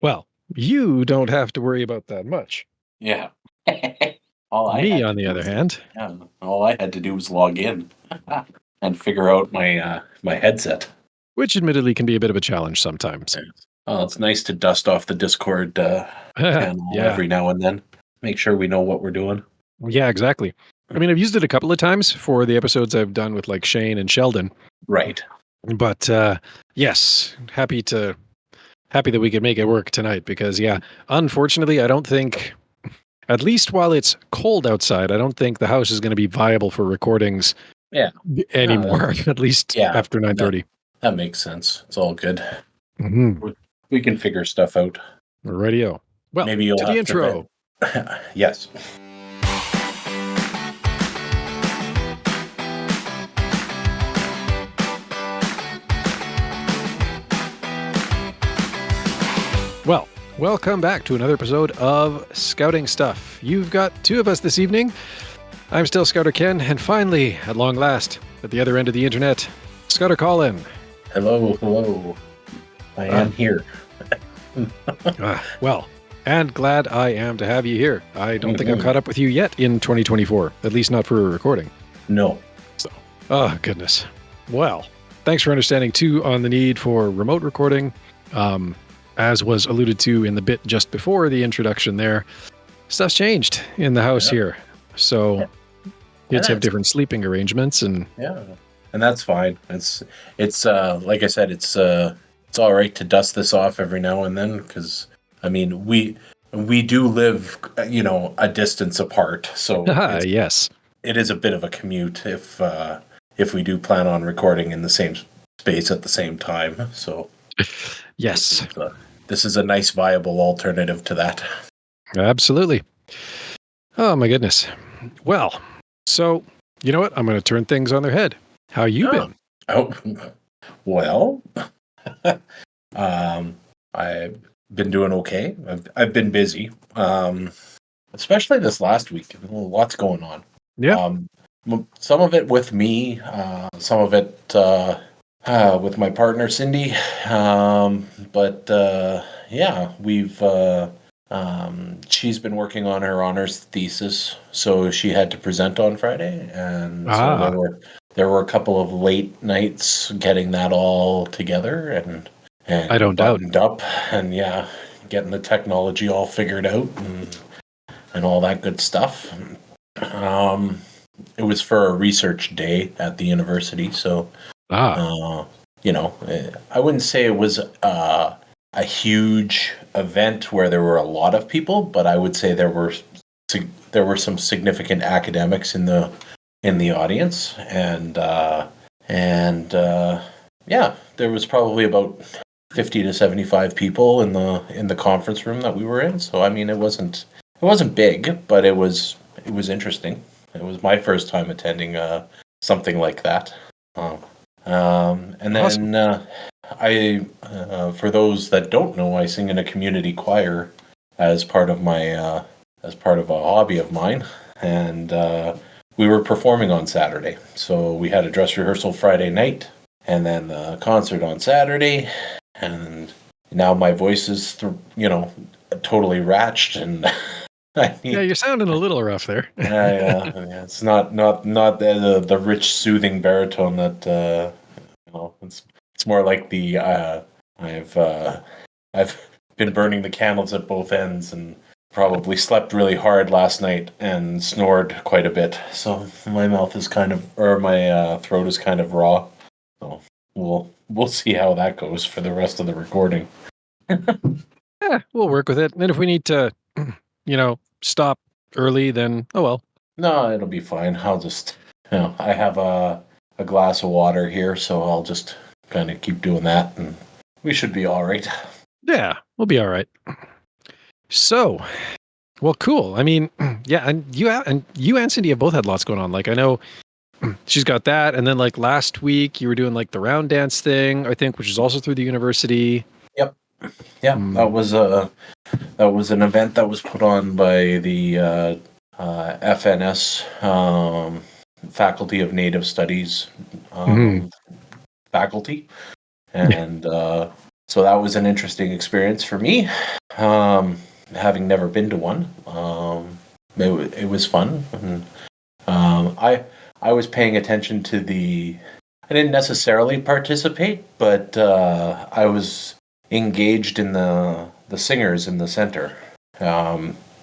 Well, you don't have to worry about that much. Yeah. all I Me, had to on the do other was hand, yeah, all I had to do was log in and figure out my headset. which admittedly can be a bit of a challenge sometimes. Oh, it's nice to dust off the Discord channel Yeah, every now and then. Make sure we know what we're doing. yeah, exactly. I mean, I've used it a couple of times for the episodes I've done with like Shane and Sheldon, Right. but yes, happy that we could make it work tonight because yeah, unfortunately, I don't think, at least while it's cold outside, I don't think the house is going to be viable for recordings Yeah. No, anymore. At least yeah. after 9:30. That makes sense. It's all good. Mm-hmm. We can figure stuff out. Radio. Well, Maybe you'll to the have to intro. yes. Well, welcome back to another episode of Scouting Stuff. You've got two of us this evening. I'm still Scouter Ken, and finally, at long last, at the other end of the internet, Scouter Colin. Hello. I am here. Well, and glad I am to have you here. I don't think I've caught up with you yet in 2024, at least not for a recording. No. So, oh, goodness. Well, thanks for understanding, too, on the need for remote recording. As was alluded to in the bit just before the introduction there, stuff's changed in the house here. So kids have different sleeping arrangements and that's fine. It's like I said, it's all right to dust this off every now and then because I mean we do live a distance apart, so yes, it is a bit of a commute if we do plan on recording in the same space at the same time. So yes, this is a nice viable alternative to that. Absolutely. Oh my goodness. Well, so you know what? I'm going to turn things on their head. How you been? Oh, well, I've been doing okay. I've been busy, especially this last week. Lots going on. Yeah. Some of it with me, some of it with my partner Cindy. But yeah, we've. She's been working on her honors thesis, so she had to present on Friday, and so there were a couple of late nights getting that all together and I don't buttoned up, and yeah, getting the technology all figured out and all that good stuff. It was for a research day at the university, so I wouldn't say it was a huge event where there were a lot of people, but I would say there were some significant academics in the audience, and yeah, there was probably about 50 to 75 people in the conference room that we were in. So I mean, it wasn't big, but it was interesting. It was my first time attending something like that. And then I, for those that don't know, I sing in a community choir as part of my as part of a hobby of mine, and we were performing on Saturday. So we had a dress rehearsal Friday night, and then the concert on Saturday, and now my voice is totally ratched and. Yeah, you're sounding a little rough there. Yeah, it's not the rich, soothing baritone that it's more like the I've been burning the candles at both ends and probably slept really hard last night and snored quite a bit. So my mouth is my throat is kind of raw. So we'll see how that goes for the rest of the recording. Yeah, we'll work with it. And if we need to, stop early, then oh well. No, it'll be fine. I'll just, I have a glass of water here, so I'll just kind of keep doing that, and we should be all right. Yeah, we'll be all right. So, well, cool. I mean, yeah, and you and Cindy have both had lots going on. Like I know she's got that, and then like last week you were doing like the round dance thing, I think, which is also through the university. Yep. Yeah, that was an event that was put on by the FNS Faculty of Native Studies faculty, and So that was an interesting experience for me, having never been to one. It was fun, and I was paying attention to the. I didn't necessarily participate, but I was engaged in the singers in the center,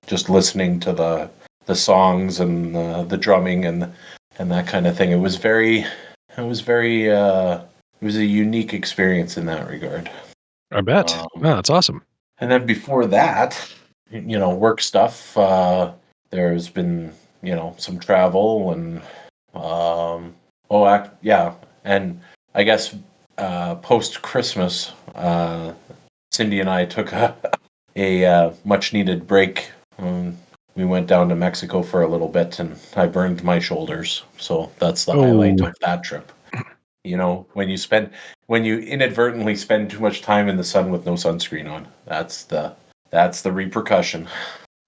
just listening to the songs and the drumming and that kind of thing. It was a unique experience in that regard. I bet. Oh, that's awesome. And then before that, work stuff. There's been, some travel and, yeah. And I guess post Christmas, Cindy and I took a much needed break. We went down to Mexico for a little bit, and I burned my shoulders. So that's the highlight of that trip. When you inadvertently spend too much time in the sun with no sunscreen on, that's the repercussion.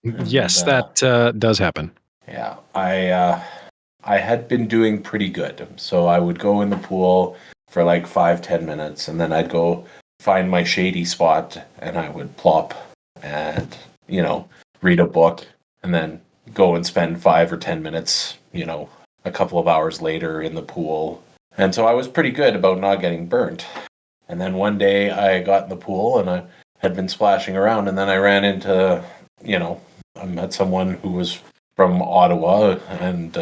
Yes, that does happen. Yeah, I had been doing pretty good, so I would go in the pool for like 5-10 minutes, and then I'd go find my shady spot, and I would plop and read a book, and then go and spend 5 or 10 minutes, a couple of hours later in the pool. And so I was pretty good about not getting burnt. And then one day I got in the pool and I had been splashing around, and then I ran into, I met someone who was from Ottawa, and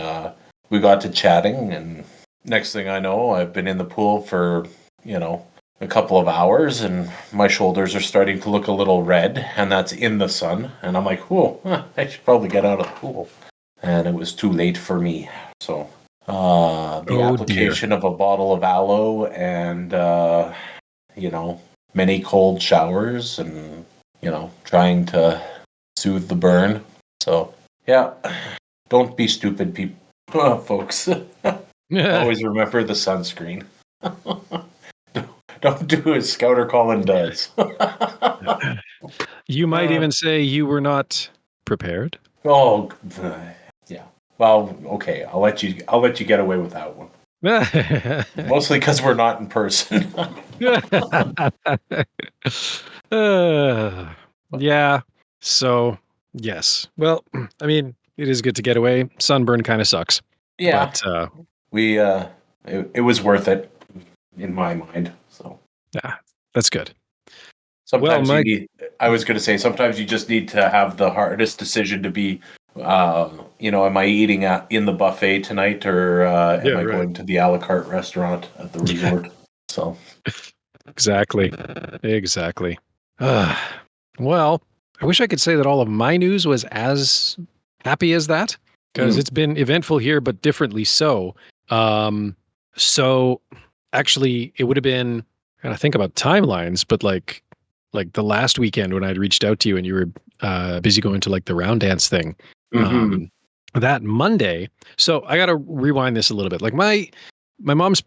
we got to chatting, and next thing I know, I've been in the pool for, a couple of hours, and my shoulders are starting to look a little red, and that's in the sun. And I'm like, I should probably get out of the pool. And it was too late for me. So the application of a bottle of aloe and, many cold showers and, trying to soothe the burn. So, yeah, don't be stupid, people, folks. Always remember the sunscreen. Don't do as Scouter Colin does. You might even say you were not prepared. Oh, yeah. Well, okay. I'll let you get away with that one. Mostly because we're not in person. Yeah. So, yes. Well, I mean, it is good to get away. Sunburn kind of sucks. Yeah. But it was worth it in my mind. So, yeah, that's good. Sometimes I was going to say, sometimes you just need to have the hardest decision to be, am I eating in the buffet tonight, or am I going to the a la carte restaurant at the resort? So, exactly. Well, I wish I could say that all of my news was as happy as that, because it's been eventful here, but differently so. So actually, it would have been, and I think about timelines, but like the last weekend when I'd reached out to you and you were busy going to like the round dance thing. That Monday. So I got to rewind this a little bit. Like my mom's,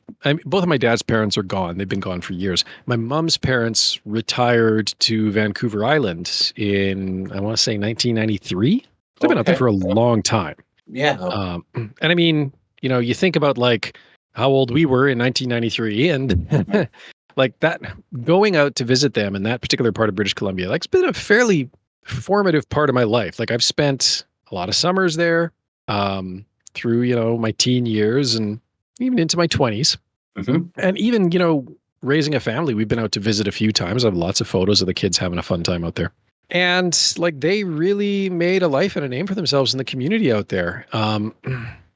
both of my dad's parents are gone. They've been gone for years. My mom's parents retired to Vancouver Island in, I want to say 1993. They've been out there for a long time. Yeah. And I mean, you think about like how old we were in 1993, and like that, going out to visit them in that particular part of British Columbia, like it's been a fairly formative part of my life. Like I've spent a lot of summers there, through, my teen years and even into my 20s. And even, raising a family, we've been out to visit a few times. I have lots of photos of the kids having a fun time out there. And like they really made a life and a name for themselves in the community out there.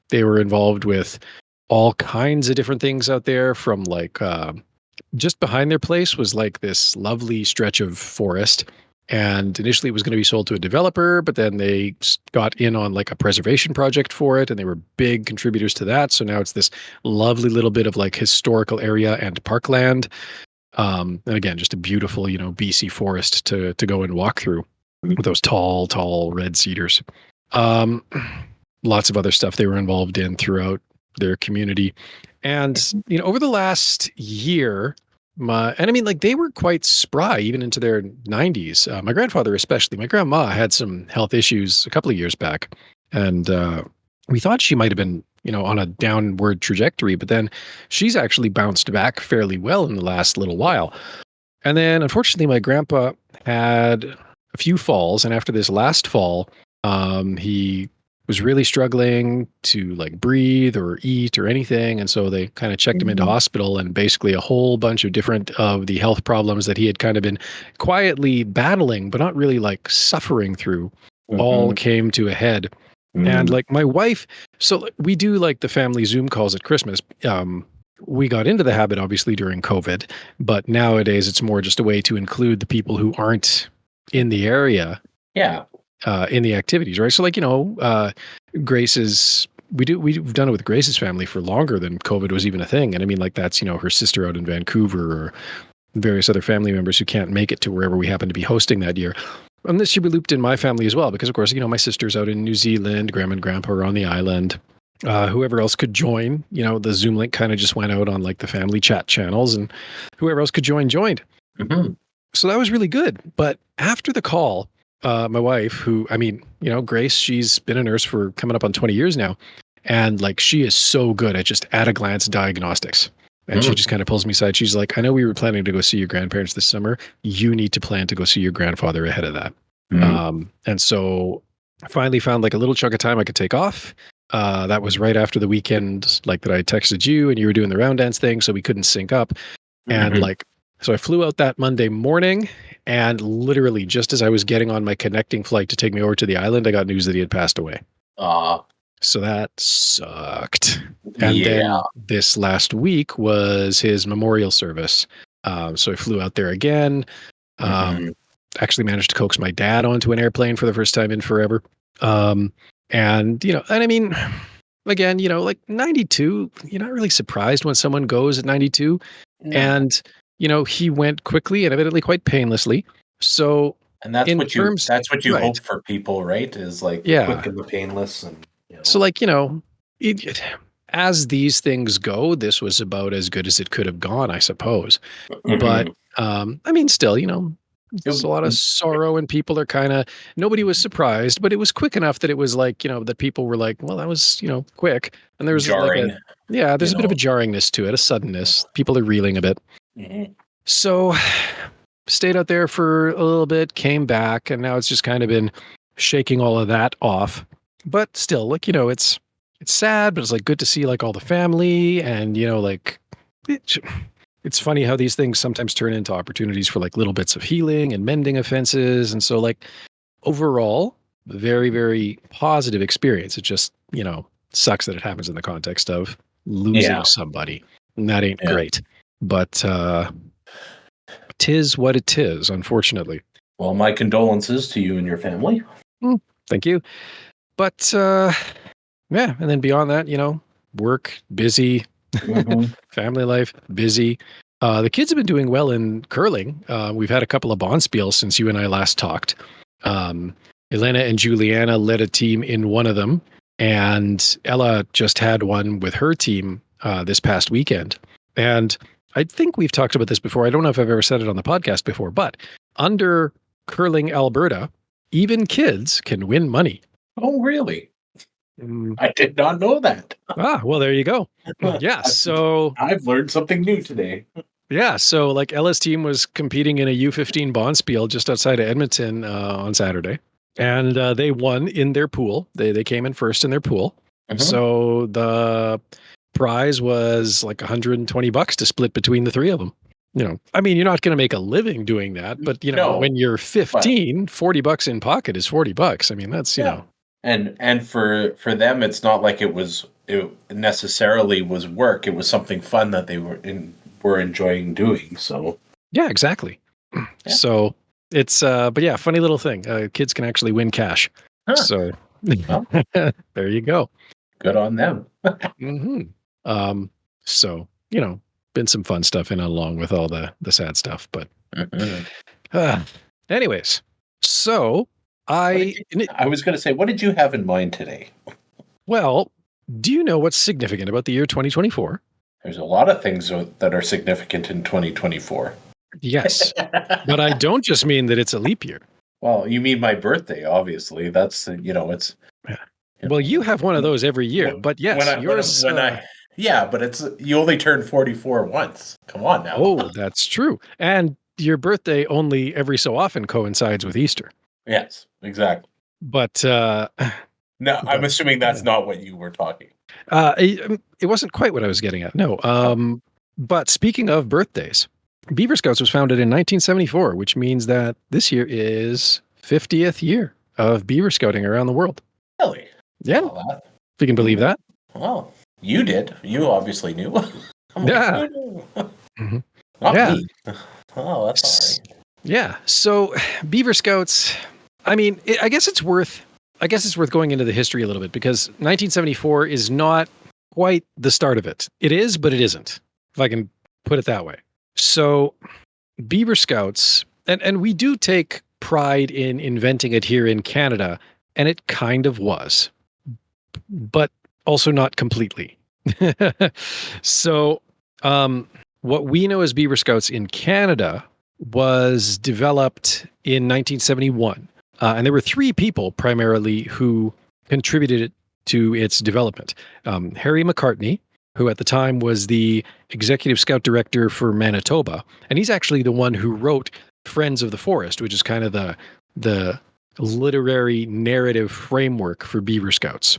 They were involved with all kinds of different things out there, from like just behind their place was like this lovely stretch of forest. And initially it was going to be sold to a developer, but then they got in on like a preservation project for it, and they were big contributors to that. So now it's this lovely little bit of like historical area and parkland. And again, just a beautiful, BC forest to go and walk through with those tall red cedars. Lots of other stuff they were involved in throughout their community. And, over the last year, they were quite spry even into their 90s. My grandfather, especially. My grandma had some health issues a couple of years back, and we thought she might have been, on a downward trajectory, but then she's actually bounced back fairly well in the last little while. And then, unfortunately, my grandpa had a few falls, and after this last fall, he was really struggling to like breathe or eat or anything, and so they kind of checked him into Mhm. hospital, and basically a whole bunch of different of the health problems that he had kind of been quietly battling, but not really like suffering through, all Mhm. came to a head. And Mm. like my wife, so we do like the family Zoom calls at Christmas. We got into the habit obviously during COVID, but nowadays it's more just a way to include the people who aren't in the area Yeah. in the activities, right? So like, Grace's we've done it with Grace's family for longer than COVID was even a thing. And I mean like that's, her sister out in Vancouver or various other family members who can't make it to wherever we happen to be hosting that year. And this should be looped in my family as well, because of course, my sister's out in New Zealand, grandma and grandpa are on the island. Whoever else could join, the Zoom link kind of just went out on like the family chat channels, and whoever else could join joined. Mhm. So that was really good. But after the call, my wife, who, I mean, Grace, she's been a nurse for coming up on 20 years now. And like, she is so good at just at a glance diagnostics. And she Mm. just kind of pulls me aside. She's like, I know we were planning to go see your grandparents this summer. You need to plan to go see your grandfather ahead of that. Mm. And so I finally found like a little chunk of time I could take off. That was right after the weekend, like that I texted you and you were doing the round dance thing. So we couldn't sync up. And Mhm. like, so I flew out that Monday morning, and literally just as I was getting on my connecting flight to take me over to the island, I got news that he had passed away. Uh, So that sucked. And yeah. then this last week was his memorial service. So I flew out there again. Um, Mhm. Actually managed to coax my dad onto an airplane for the first time in forever. And I mean, again, like 92, you're not really surprised when someone goes at 92. No. And, he went quickly and evidently quite painlessly. So, And that's in what you terms, that's what you right. hope for people, right? Is like the quick Yeah. and the painless and. So, like, as these things go, this was about as good as it could have gone, I suppose. But, Mhm. I mean, still, it's a It lot of sorrow, and people are kind of, nobody was surprised, but it was quick enough that it was like, that people were like, well, that was, quick. And there was like jarring, yeah, you there's a bit of a know. jarringness to it, a suddenness. People are reeling a bit. Mhm. So stayed out there for a little bit, came back, and now it's just kind of been shaking all of that off. But still, like, it's sad, but it's like good to see like all the family, and like it, it's funny how these things sometimes turn into opportunities for like little bits of healing and mending offenses. And so like overall, very, very positive experience. It just, sucks that it happens in the context of losing Yeah. somebody. And that ain't Yeah. great. But 'tis what it is, unfortunately. Well, my condolences to you and your family. Mm, thank you. But yeah, and then beyond that, work, busy, Mhm. family life, busy. The kids have been doing well in curling. We've had a couple of bonspiels since you and I last talked. Um, Elena and Juliana led a team in one of them, and Ella just had one with her team this past weekend. And I think we've talked about this before. I don't know if I've ever said it on the podcast before, but under Curling Alberta, even kids can win money. Oh, really? Mm, I did not know that. well, there you go. Yeah, I've so I've learned something new today. like Ella's team was competing in a U15 bonspiel just outside of Edmonton on Saturday, and they won in their pool. They came in first in their pool. Mhm. So the prize was like $120 to split between the three of them. I mean, you're not going to make a living doing that, but No, when you're but 15, $40 in pocket is $40. I mean, that's yeah. And for them, it's not like it necessarily was work. It was something fun that they were enjoying doing. So yeah, exactly. yeah. So it's but yeah, funny little thing. Kids can actually win cash. Huh. So Well, there you go. good on them. hmm Um, so been some fun stuff in along with all the sad stuff. But Mhm. uh, anyways, so What did I you? I was going to say, what did you have in mind today? well, do you know what's significant about the year 2024? There's a lot of things that are significant in 2024. Yes, but I don't just mean that it's a leap year. Well, you mean my birthday, obviously. That's it's Yeah. you Well, you know have one of those every year, wh- but when yes, I when I, yours. when I yeah, but it's you only turn 44 once. Come on now. Oh, that's true. And your birthday only every so often coincides with Easter. Yes, exactly. But No, I'm but assuming that's not what you were talking. it wasn't quite what I was getting at. No. But speaking of birthdays, Beaver Scouts was founded in 1974, which means that this year is 50th year of Beaver Scouting around the world. Really? Yeah, Well, if you can believe that. well, you did. You obviously knew. I'm like, Yeah. who knew? Mhm. Not Yeah. me. Oh, that's all right. Yeah. So Beaver Scouts, I mean, I guess it's worth going into the history a little bit because 1974 is not quite the start of it. It is, but it isn't, if I can put it that way. So Beaver Scouts, and we do take pride in inventing it here in Canada, and it kind of was, but also not completely. So, what we know as Beaver Scouts in Canada was developed in 1971. And there were three people primarily who contributed to its development. Harry McCartney, who at the time was the executive scout director for Manitoba. And he's actually the one who wrote Friends of the Forest, which is kind of the literary narrative framework for Beaver Scouts.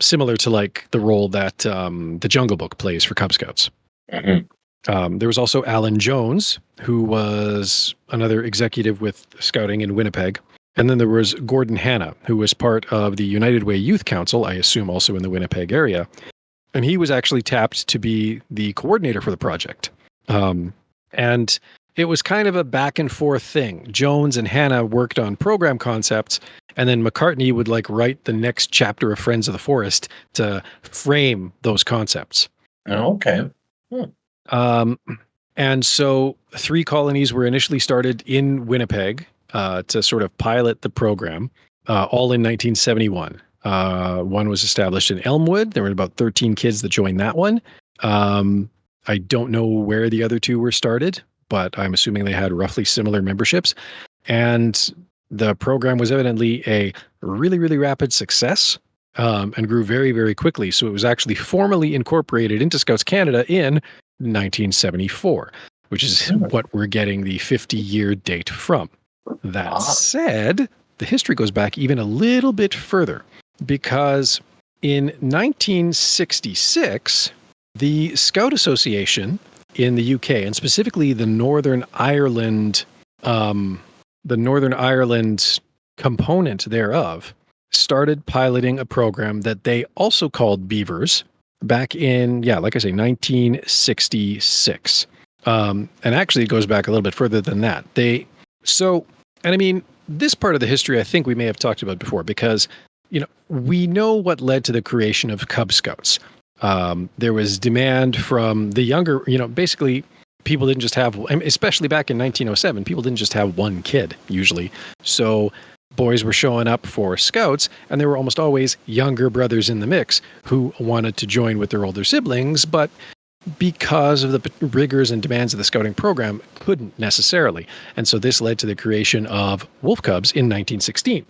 Similar to like the role that the Jungle Book plays for Cub Scouts. There was also Alan Jones, who was another executive with Scouting in Winnipeg. And then there was Gordon Hanna, who was part of the United Way Youth Council, I assume also in the Winnipeg area. And he was actually tapped to be the coordinator for the project. And it was kind of a back and forth thing. Jones and Hanna worked on program concepts, and then McCartney would like write the next chapter of Friends of the Forest to frame those concepts. Oh, okay. And so 3 colonies were initially started in Winnipeg to sort of pilot the program, all in 1971. One was established in Elmwood. There were about 13 kids that joined that one. I don't know where the other 2 were started, but I'm assuming they had roughly similar memberships. And the program was evidently a really, really rapid success and grew very, very quickly. So it was actually formally incorporated into Scouts Canada in 1974, which is what we're getting the 50-year date from. That said, the history goes back even a little bit further because in 1966, the Scout Association in the UK, and specifically the Northern Ireland component thereof, started piloting a program that they also called Beavers back in, like I say, 1966. And actually, it goes back a little bit further than that. And I mean, this part of the history, I think we may have talked about before because, we know what led to the creation of Cub Scouts. There was demand from the younger, basically people didn't just have, especially back in 1907, people didn't just have one kid usually. So boys were showing up for Scouts, and there were almost always younger brothers in the mix who wanted to join with their older siblings, but because of the rigors and demands of the Scouting program, couldn't necessarily. And so this led to the creation of Wolf Cubs in 1916.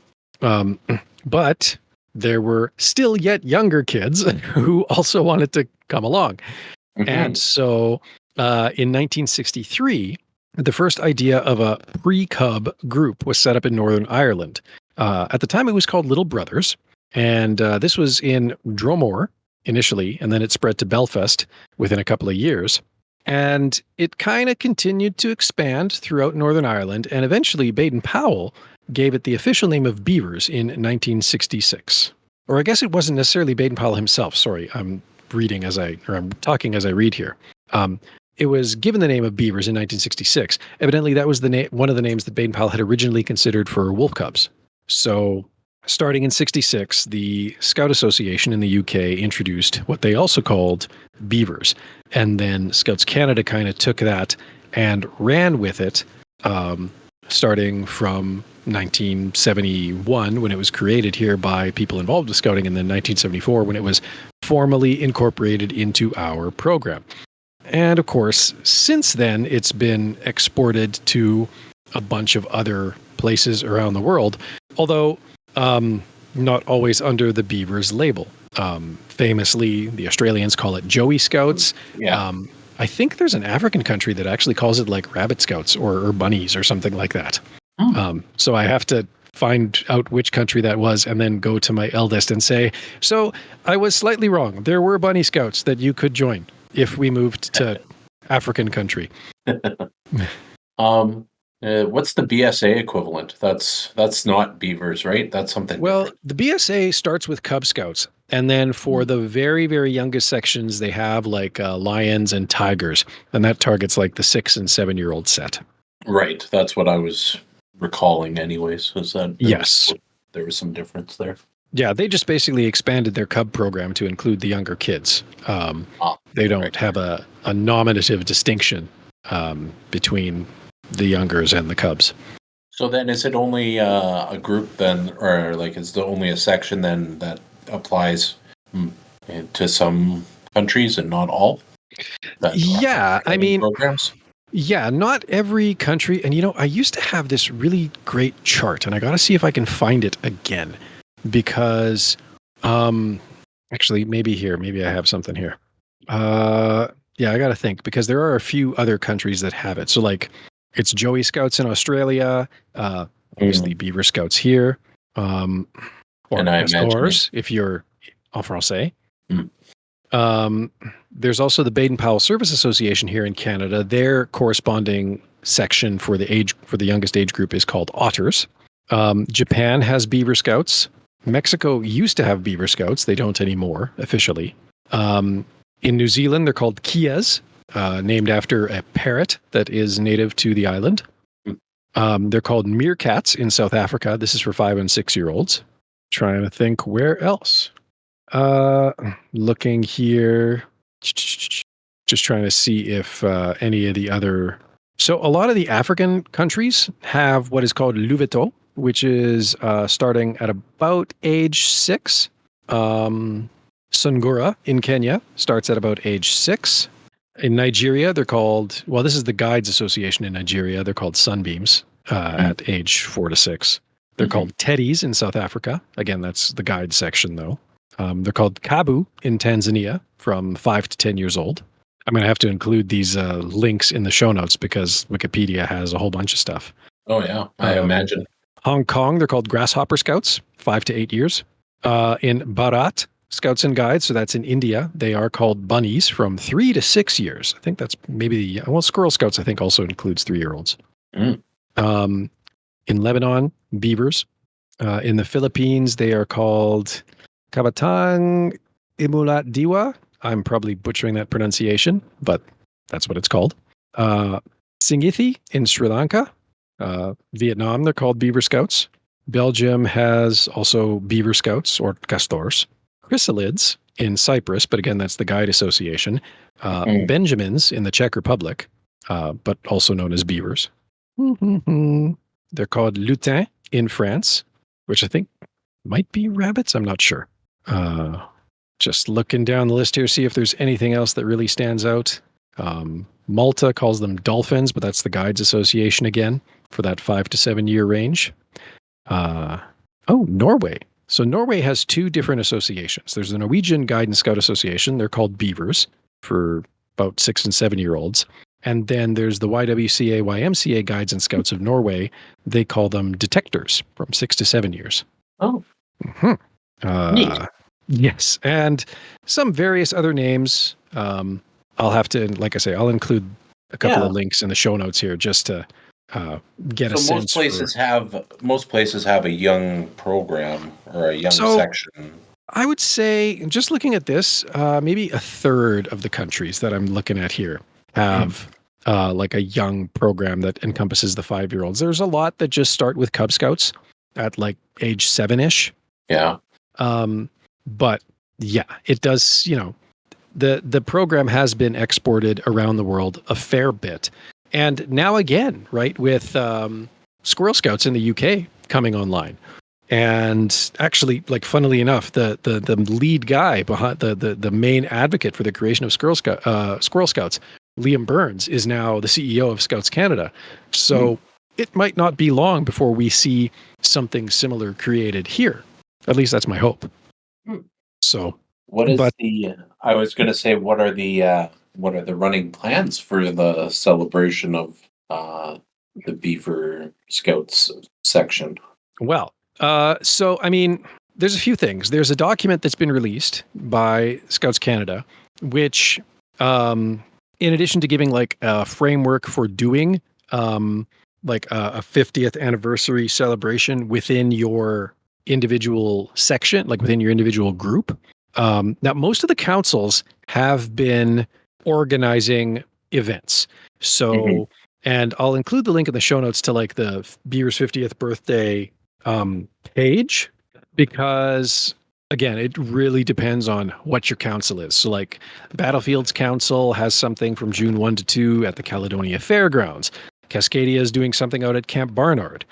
But there were still yet younger kids who also wanted to come along. And so in 1963, the first idea of a pre-Cub group was set up in Northern Ireland. At the time, it was called Little Brothers. And this was in Dromore initially, and then it spread to Belfast within a couple of years. And it kind of continued to expand throughout Northern Ireland. And eventually, Baden-Powell gave it the official name of Beavers in 1966. Or I guess it wasn't necessarily Baden-Powell himself. Sorry, I'm talking as I read here. It was given the name of Beavers in 1966. Evidently, that was one of the names that Baden-Powell had originally considered for Wolf Cubs. So starting in 66, the Scout Association in the UK introduced what they also called Beavers. And then Scouts Canada kind of took that and ran with it, starting from 1971 when it was created here by people involved with Scouting, and then 1974 when it was formally incorporated into our program. And of course, since then, it's been exported to a bunch of other places around the world, although not always under the Beavers label. Famously, the Australians call it Joey Scouts. Yeah. I think there's an African country that actually calls it like rabbit scouts or bunnies or something like that. So I have to find out which country that was and then go to my eldest and say, so I was slightly wrong. There were bunny scouts that you could join if we moved to African country. What's the BSA equivalent? That's not beavers, right? That's something Well, different. the BSA starts with Cub Scouts. And then for the very, very youngest sections, they have like lions and tigers. And that targets like the 6 and 7-year-old set. Right. That's what I was recalling anyways, was that there was some difference there. Yeah, they just basically expanded their Cub program to include the younger kids. They don't have a nominative distinction between the youngers and the Cubs. So then is it only a group then, or like is there only a section then that applies to some countries and not all? Yeah, I mean, programs? Yeah, not every country. And, I used to have this really great chart, and I got to see if I can find it again. Because, actually, maybe I have something here. Yeah, I got to think, because there are a few other countries that have it. So, like, it's Joey Scouts in Australia, obviously Beaver Scouts here, or Castors, if you're en français. There's also the Baden-Powell Service Association here in Canada. Their corresponding section for the youngest age group is called Otters. Japan has Beaver Scouts. Mexico used to have Beaver Scouts. They don't anymore, officially. In New Zealand, they're called Kias, named after a parrot that is native to the island. They're called meerkats in South Africa. This is for 5 and 6-year-olds. Trying to think where else. Looking here, just trying to see if any of the other. So a lot of the African countries have what is called Luveto, which is starting at about age 6. Sungura in Kenya starts at about age 6. In Nigeria, they're called, well, this is the Guides Association in Nigeria. They're called Sunbeams at age 4 to 6. They're called Teddies in South Africa. Again, that's the guide section, though. They're called Kabu in Tanzania from 5 to 10 years old. I'm going to have to include these links in the show notes because Wikipedia has a whole bunch of stuff. Oh, yeah, I imagine. Hong Kong, they're called Grasshopper Scouts, 5 to 8 years. In Bharat, Scouts and Guides, so that's in India, they are called Bunnies from 3 to 6 years. I think that's maybe Squirrel Scouts, I think, also includes 3-year-olds. In Lebanon, Beavers. In the Philippines, they are called Kabatang Imulat Diwa. I'm probably butchering that pronunciation, but that's what it's called. Singithi in Sri Lanka. Vietnam, they're called Beaver Scouts. Belgium has also Beaver Scouts or Castors. Chrysalids in Cyprus, but again, that's the Guide Association. Benjamins in the Czech Republic, but also known as beavers. They're called lutins in France, which I think might be rabbits. I'm not sure. Just looking down the list here, see if there's anything else that really stands out. Malta calls them dolphins, but that's the Guides Association again for that 5 to 7 year range. Norway. So Norway has 2 different associations. There's the Norwegian Guide and Scout Association. They're called Beavers for about 6 and 7-year-olds. And then there's the YWCA, YMCA Guides and Scouts of Norway. They call them detectors from 6 to 7 years. Oh. Neat. Yes. And some various other names. I'll have to, like I say, I'll include a couple of links in the show notes here just to get a sense. Most places have a young program or a young section. I would say, just looking at this, maybe a third of the countries that I'm looking at here have like a young program that encompasses the 5-year-olds. There's a lot that just start with Cub Scouts at like age 7-ish. Yeah. But yeah, it does, the program has been exported around the world a fair bit. And now again, right, with Squirrel Scouts in the UK coming online. And actually, like, funnily enough, the lead guy behind the main advocate for the creation of Squirrel Scouts, Liam Burns, is now the CEO of Scouts Canada. So it might not be long before we see something similar created here. At least that's my hope. So what is I was going to say, what are the what are the running plans for the celebration of the Beaver Scouts section? Well, so I mean, there's a few things. There's a document that's been released by Scouts Canada, which, in addition to giving like a framework for doing like a 50th anniversary celebration within your individual section, like within your individual group. Now, most of the councils have been organizing events. So, and I'll include the link in the show notes to like the Beaver's 50th birthday page, because again, it really depends on what your council is. So like Battlefields Council has something from June 1 to 2 at the Caledonia Fairgrounds. Cascadia is doing something out at Camp Barnard.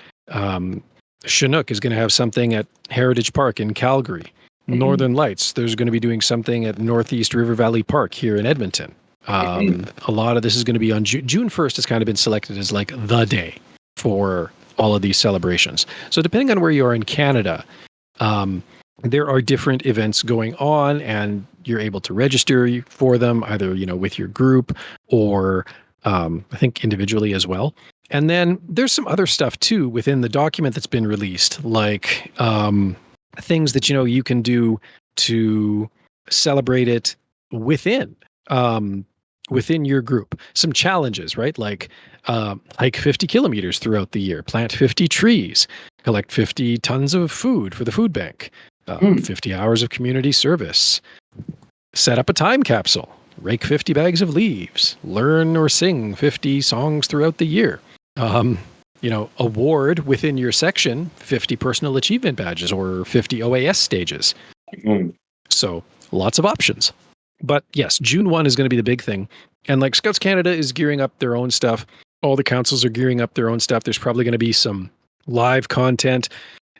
Chinook is going to have something at Heritage Park in Calgary. Northern Lights, there's going to be doing something at Northeast River Valley Park here in Edmonton. A lot of this is going to be on June 1st has kind of been selected as like the day for all of these celebrations. So depending on where you are in Canada, there are different events going on, and you're able to register for them either, with your group or I think individually as well. And then there's some other stuff too within the document that's been released, like things that you can do to celebrate it within within your group. Some challenges, right? Like hike 50 kilometers throughout the year, plant 50 trees, collect 50 tons of food for the food bank, 50 hours of community service, set up a time capsule, rake 50 bags of leaves, learn or sing 50 songs throughout the year. Award within your section 50 personal achievement badges or 50 OAS stages. So lots of options. But yes, June 1 is going to be the big thing. And like Scouts Canada is gearing up their own stuff. All the councils are gearing up their own stuff. There's probably going to be some live content.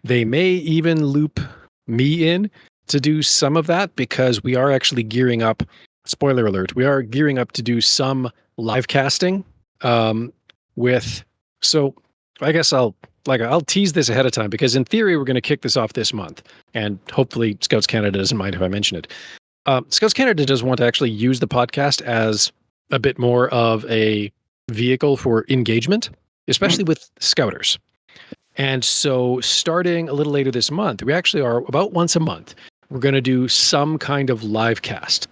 They may even loop me in to do some of that, because we are actually gearing up. Spoiler alert, we are gearing up to do some live casting so I guess I'll tease this ahead of time, because in theory we're going to kick this off this month, and hopefully Scouts Canada doesn't mind if I mention it. Scouts Canada does want to actually use the podcast as a bit more of a vehicle for engagement, especially with Scouters. And so starting a little later this month, we actually are about once a month, we're going to do some kind of live cast.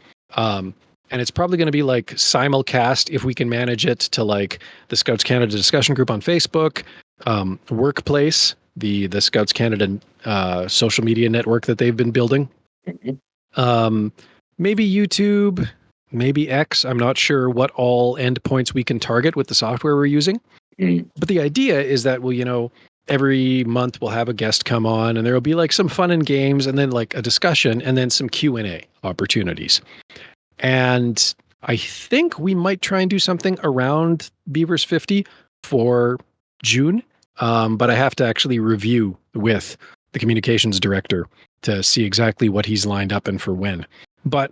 And it's probably going to be like simulcast if we can manage it to like the Scouts Canada discussion group on Facebook, Workplace, the Scouts Canada social media network that they've been building. Maybe YouTube, maybe X. I'm not sure what all endpoints we can target with the software we're using. But the idea is that every month we'll have a guest come on, and there will be like some fun and games, and then like a discussion, and then some Q&A opportunities. And I think we might try and do something around Beaver's 50 for June. But I have to actually review with the communications director to see exactly what he's lined up and for when. But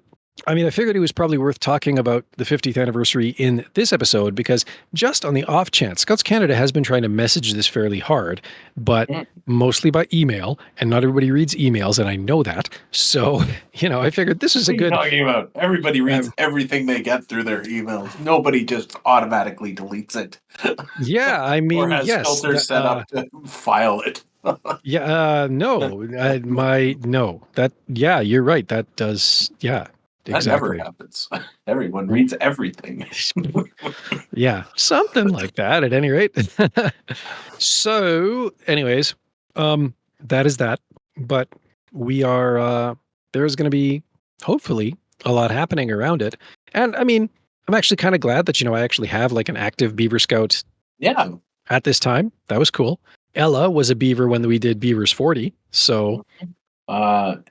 I mean, I figured it was probably worth talking about the 50th anniversary in this episode, because just on the off chance, Scouts Canada has been trying to message this fairly hard, but mostly by email, and not everybody reads emails, and I know that. So, I figured this is a good... What are you talking about? Everybody reads everything they get through their emails. Nobody just automatically deletes it. Yeah, I mean, or has filters set up to file it. You're right. That does, yeah. That Exactly. never happens. Everyone reads everything. Yeah, something like that at any rate. So, anyways, that is that. But we are, there's going to be, hopefully, a lot happening around it. And I mean, I'm actually kind of glad that, I actually have like an active Beaver Scout at this time. That was cool. Ella was a Beaver when we did Beaver's 40. So...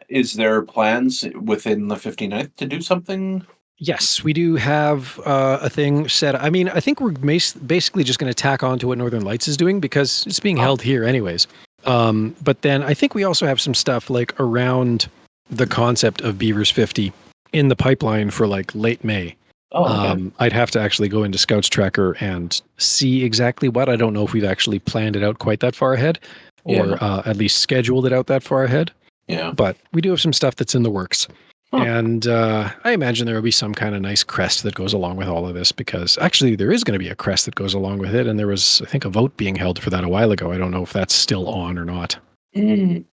is there plans within the 59th to do something? Yes, we do have a thing set. I mean, I think we're basically just going to tack on to what Northern Lights is doing, because it's being held here anyways. But then I think we also have some stuff like around the concept of Beaver's 50 in the pipeline for like late May. Okay. I'd have to actually go into Scouts Tracker and see exactly what. I don't know if we've actually planned it out quite that far ahead, or at least scheduled it out that far ahead. Yeah. But we do have some stuff that's in the works. And I imagine there will be some kind of nice crest that goes along with all of this, because actually there is going to be a crest that goes along with it. And there was, I think, a vote being held for that a while ago. I don't know if that's still on or not. Mm,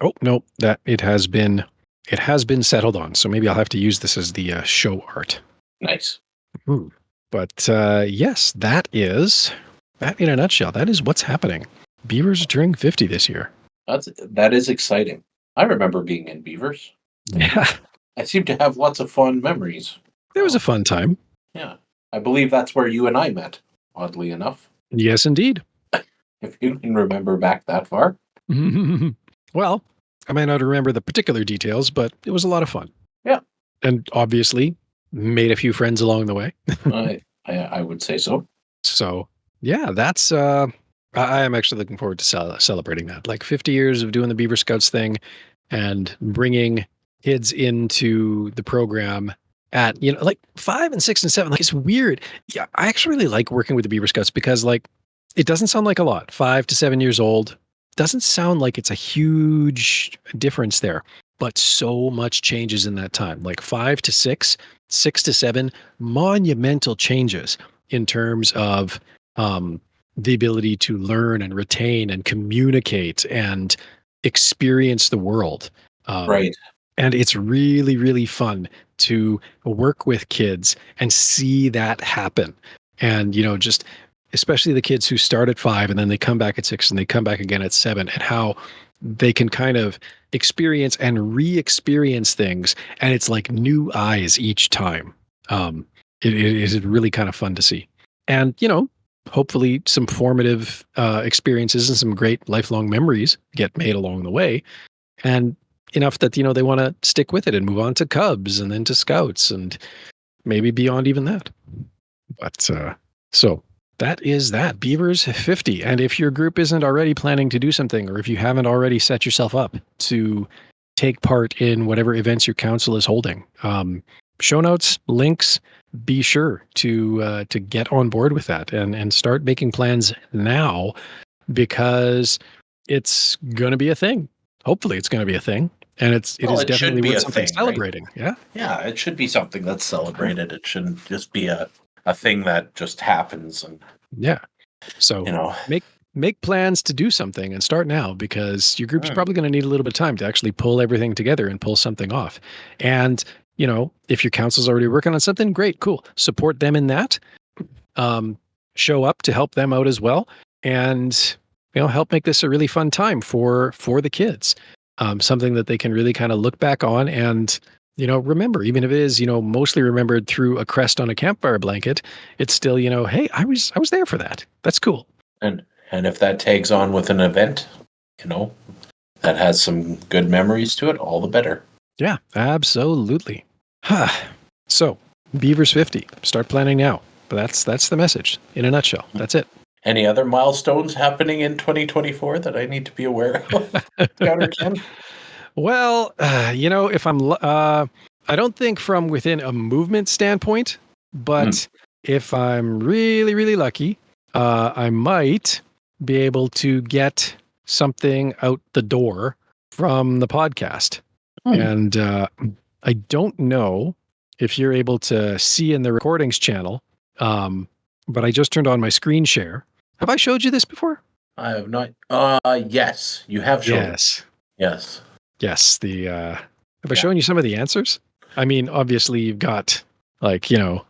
Oh, no, that it has been settled on. So maybe I'll have to use this as the show art. nice. Hmm. But yes, that is that in a nutshell. That is what's happening. Beavers are turning 50 this year. That is exciting. I remember being in Beavers. Yeah, I seem to have lots of fond memories. it was a fun time. Yeah. I believe that's where you and I met, oddly enough, Yes, indeed. if you can remember back that far. Well, I may not remember the particular details, but it was a lot of fun. Yeah. And obviously made a few friends along the way. I would say so. So yeah, that's I am actually looking forward to celebrating that. Like 50 years of doing the Beaver Scouts thing and bringing kids into the program at, like 5 and 6 and 7. Like, it's weird. Yeah, I actually really like working with the Beaver Scouts because, like, it doesn't sound like a lot. 5 to 7 years old doesn't sound like it's a huge difference there, but so much changes in that time. Like 5 to 6, 6 to 7, monumental changes in terms of the ability to learn and retain and communicate and experience the world. Right. And it's really, really fun to work with kids and see that happen. And, just especially the kids who start at 5 and then they come back at 6 and they come back again at 7, and how they can kind of experience and re-experience things. And it's like new eyes each time. It is really kind of fun to see. And, hopefully some formative experiences and some great lifelong memories get made along the way. And enough that, they want to stick with it and move on to Cubs and then to Scouts and maybe beyond even that. But so that is that. Beavers 50. And if your group isn't already planning to do something, or if you haven't already set yourself up to take part in whatever events your council is holding, show notes, links, be sure to get on board with that and start making plans now, because it's going to be a thing. Hopefully it's going to be a thing. And it Well, is it should definitely be worth a something thing, right? celebrating. Yeah. Yeah, it should be something that's celebrated. It shouldn't just be a thing that just happens and Yeah. So you know. make plans to do something and start now, because your group's Mm, probably going to need a little bit of time to actually pull everything together and pull something off. And, if your council's already working on something, great, cool. Support them in that. Show up to help them out as well. And, help make this a really fun time for the kids. Something that they can really kind of look back on and, remember, even if it is, mostly remembered through a crest on a campfire blanket. It's still, hey, I was there for that. That's cool. and if that tags on with an event, you know, that has some good memories to it, all the better. Yeah, absolutely. So, Beavers 50. Start planning now. But that's the message in a nutshell. That's it. Any other milestones happening in 2024 that I need to be aware of, Scouter Ken? Well, if I don't think from within a movement standpoint, Mm. but if I'm really, really lucky, I might be able to get something out the door from the podcast. Mm. And I don't know if you're able to see in the recordings channel, but I just turned on my screen share. Have I showed you this before? I have not. Yes, you have shown. Yes. Yes. Yes. Have I Yeah. shown you some of the answers? I mean, obviously you've got, like, a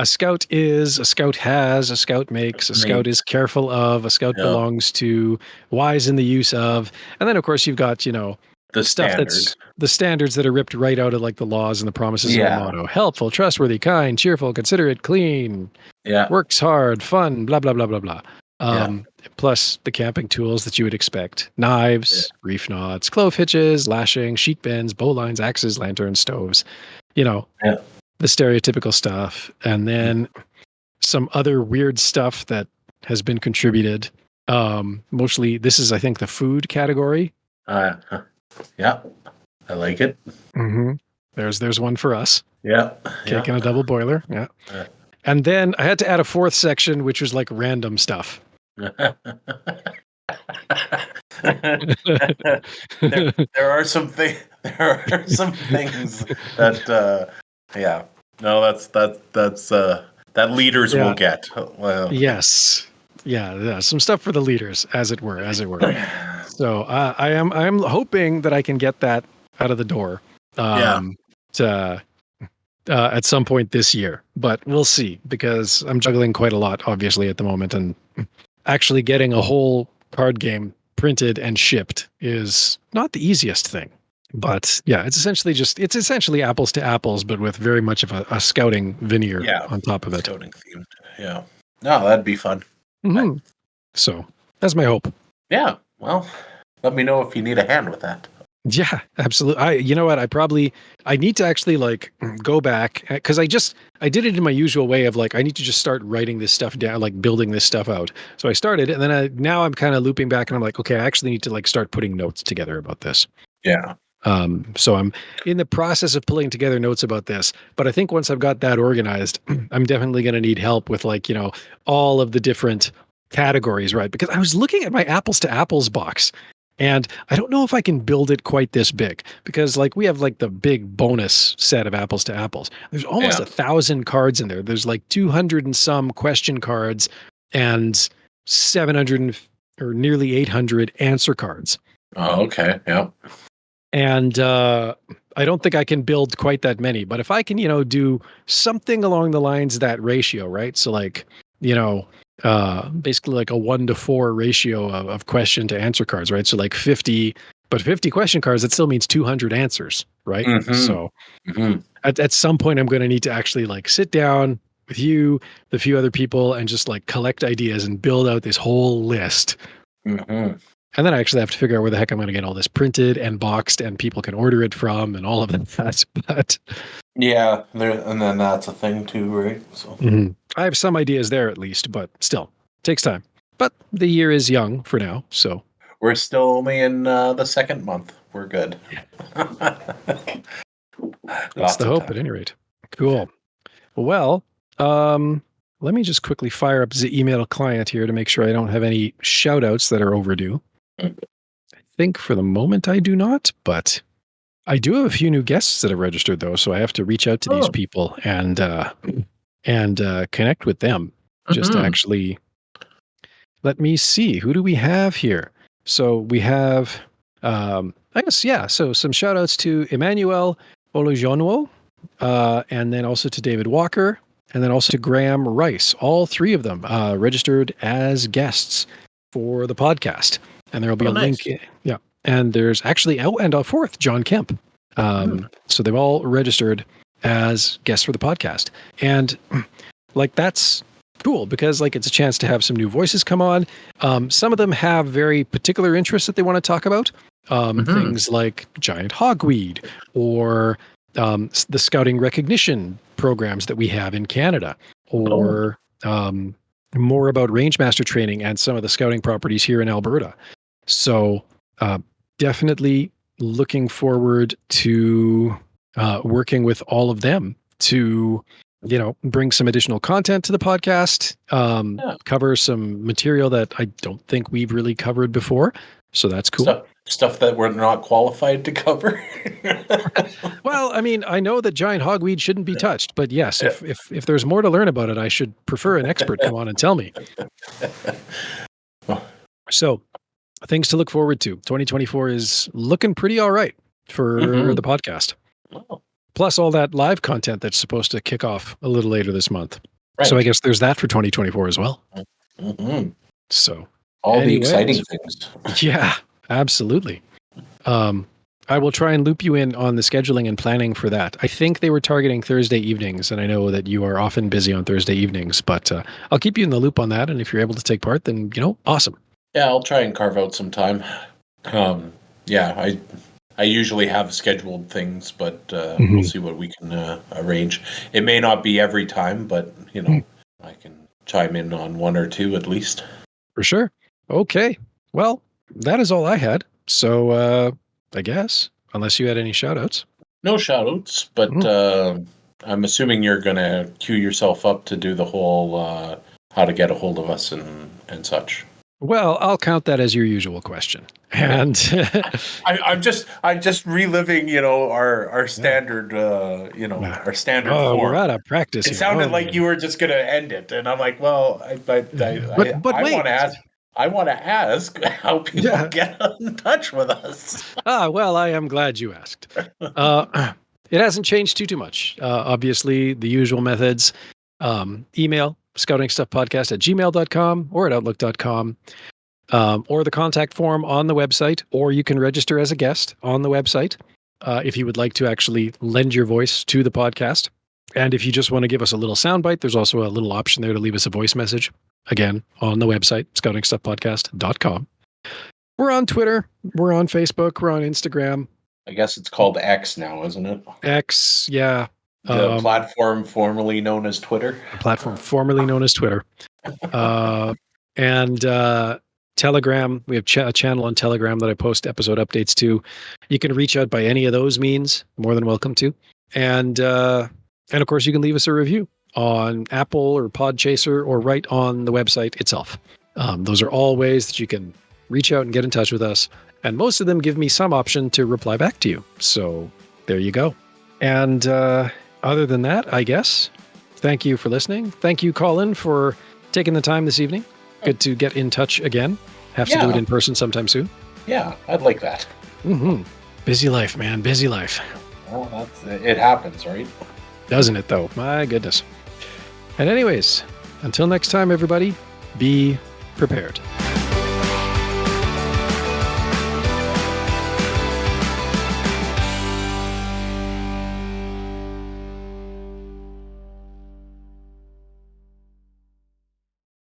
scout is, a scout has, a scout makes, a scout is careful of, a scout Yeah. belongs to, wise in the use of. And then of course you've got, The stuff standard. that's the standards that are ripped right out of, like, the laws and the promises and the Yeah. motto: helpful, trustworthy, kind, cheerful, considerate, clean, Yeah. works hard, fun, blah, blah, blah, blah, blah. Yeah. Plus the camping tools that you would expect: knives, reef knots, clove hitches, lashing, sheet bends, bowlines, axes, lanterns, stoves, Yeah. the stereotypical stuff. And then some other weird stuff that has been contributed. Mostly this is, I think, the food category. Yeah. I like it. Mm-hmm. There's one for us. Yeah. Cake and a double boiler. Yeah. Yeah. And then I had to add a fourth section, which was like random stuff. there are some things. there are some things that yeah. No, that's that leaders will Yeah. get. Well, Yes. Yeah. Some stuff for the leaders, as it were. As it were. So I'm hoping that I can get that out of the door. yeah. To at some point this year, but we'll see because I'm juggling quite a lot, obviously, at the moment, and actually getting a whole card game printed and shipped is not the easiest thing. But yeah, it's essentially apples to apples, but with very much of a scouting veneer Yeah. on top of it. Scouting themed. Yeah. No, that'd be fun. Hmm. So that's my hope. Yeah. Well, let me know if you need a hand with that. Yeah, absolutely. You know what? I need to actually like go back because I did it in my usual way of like, I need to just start writing this stuff down, like building this stuff out. So I started and then now I'm kind of looping back and I'm like, okay, I actually need to like start putting notes together about this. Yeah. So I'm in the process of pulling together notes about this, but I think once I've got that organized, I'm definitely going to need help with like, all of the different categories, right? Because I was looking at my apples to apples box and I don't know if I can build it quite this big because like we have like the big bonus set of apples to apples. There's almost Yeah. 1,000 cards in there. There's like 200 and some question cards and 700 or nearly 800 answer cards. Oh, okay. Yeah. And I don't think I can build quite that many, but if I can, do something along the lines of that ratio, right? So like, basically like a 1-to-4 ratio of question to answer cards, right? So like 50, but 50 question cards, that still means 200 answers, right? Mm-hmm. So Mm-hmm. at some point, I'm going to need to actually like sit down with you, the few other people, and just like collect ideas and build out this whole list. Mm-hmm. And then I actually have to figure out where the heck I'm going to get all this printed and boxed and people can order it from and all of that. But Yeah. There, and then that's a thing too, right? So I have some ideas there at least, but still takes time. But the year is young for now. So we're still only in the second month. We're good. that's Lots the of hope at time. any rate. Cool. Well, um, let me just quickly fire up the email client here to make sure I don't have any shout outs that are overdue. I think for the moment I do not, but I do have a few new guests that have registered though, so I have to reach out to these Oh. people and connect with them just to Mm-hmm. actually let me see who do we have here. So we have, I guess yeah. So some shout outs to Emmanuel Olojonwo, and then also to David Walker, and then also to Graham Rice. All three of them registered as guests for the podcast, and there will be Oh, a link. nice. Yeah, and there's actually and a fourth, John Kemp. Mm. So they've all registered as guests for the podcast, and like that's cool because like it's a chance to have some new voices come on. Some of them have very particular interests that they want to talk about. Mm-hmm. Things like giant hogweed or the scouting recognition programs that we have in Canada, Oh, or more about rangemaster training and some of the scouting properties here in Alberta. So uh, definitely looking forward to working with all of them to bring some additional content to the podcast, yeah. cover some material that I don't think we've really covered before. So that's cool. Stuff that we're not qualified to cover. Well, I mean, I know that giant hogweed shouldn't be touched, but yes, Yeah. if there's more to learn about it, I should prefer an expert come on and tell me. So, things to look forward to. 2024 is looking pretty all right for Mm-hmm. the podcast. Oh, Plus all that live content that's supposed to kick off a little later this month. So I right. guess there's that for 2024 as well. Mm-hmm. So, All the exciting anyways, things. yeah, absolutely. Um, I will try and loop you in on the scheduling and planning for that. I think they were targeting Thursday evenings, and I know that you are often busy on Thursday evenings, but I'll keep you in the loop on that. And if you're able to take part, then, awesome. Yeah, I'll try and carve out some time. Um, yeah, I usually have scheduled things, but we'll Mhm. see what we can arrange. It may not be every time, but Mm, I can chime in on one or two at least. for sure. Okay. Well, that is all I had. So I guess, unless you had any shout outs. No shoutouts, but I'm assuming you're gonna queue yourself up to do the whole how to get a hold of us and such. Well, I'll count that as your usual question. And I'm just reliving, our standard, our standard we're form. out of practice It here. sounded Oh, like you were just going to end it, and I'm like, well, but I wait. want to ask. I want to ask how people Yeah. get in touch with us. Well, I am glad you asked. It hasn't changed too much. Obviously, the usual methods: email scoutingstuffpodcast@gmail.com or at outlook.com, or the contact form on the website, or you can register as a guest on the website if you would like to actually lend your voice to the podcast. And if you just want to give us a little soundbite, there's also a little option there to leave us a voice message. Again, on the website, scoutingstuffpodcast.com. We're on Twitter. We're on Facebook. We're on Instagram. I guess it's called X now, isn't it? X, yeah. The platform formerly known as Twitter. The platform formerly known as Twitter. And Telegram. We have a channel on Telegram that I post episode updates to. You can reach out by any of those means. More than welcome to. And of course, you can leave us a review on Apple or Podchaser or right on the website itself. Those are all ways that you can reach out and get in touch with us. And most of them give me some option to reply back to you. So there you go. And other than that, I guess, thank you for listening. Thank you, Colin, for taking the time this evening. Good to get in touch again. Have to do it in person sometime soon. Yeah, I'd like that. Mm-hmm. Busy life, man. Busy life. Well, it happens, right? Doesn't it, though? My goodness. And anyways, until next time, everybody, be prepared.